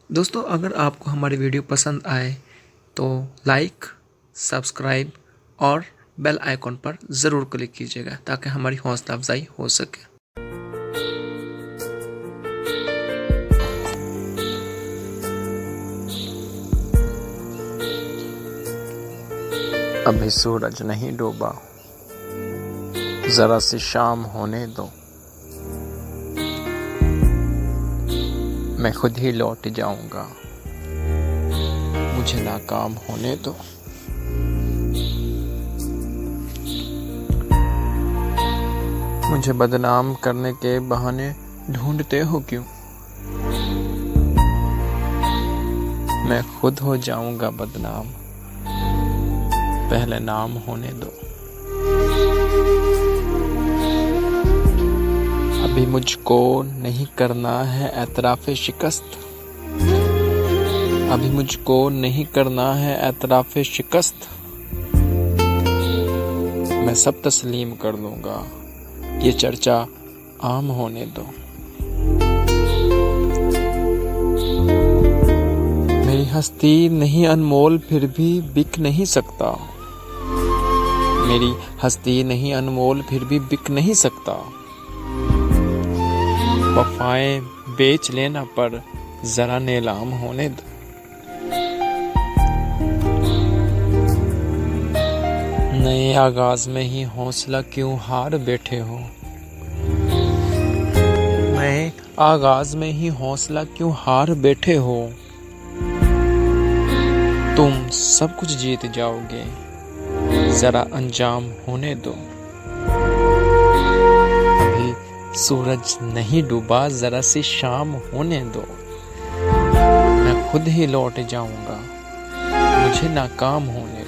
दोस्तों, अगर आपको हमारी वीडियो पसंद आए तो लाइक, सब्सक्राइब और बेल आइकॉन पर ज़रूर क्लिक कीजिएगा ताकि हमारी हौसला अफजाई हो सके। अभी सूरज नहीं डूबा, जरा सी शाम होने दो, मैं खुद ही लौट जाऊंगा, मुझे नाकाम होने दो। मुझे बदनाम करने के बहाने ढूंढते हो क्यों? मैं खुद हो जाऊंगा बदनाम, पहले नाम होने दो। अभी मुझको नहीं करना है एतराफ़े शिकस्त, अभी मुझको नहीं करना है एतराफ़े शिकस्त। मैं सब तस्लीम कर लूंगा, ये चर्चा आम होने दो। मेरी हस्ती नहीं अनमोल फिर भी बिक नहीं सकता, मेरी हस्ती नहीं अनमोल फिर भी बिक नहीं सकता। वफ़ाएं बेच लेना पर जरा नीलाम होने दो। नए आगाज में ही हौसला क्यों हार बैठे हो? नए आगाज में ही हौसला क्यों हार बैठे हो? तुम सब कुछ जीत जाओगे, जरा अंजाम होने दो। अभी सूरज नहीं डूबा, जरा सी शाम होने दो, मैं खुद ही लौट जाऊंगा, मुझे नाकाम होने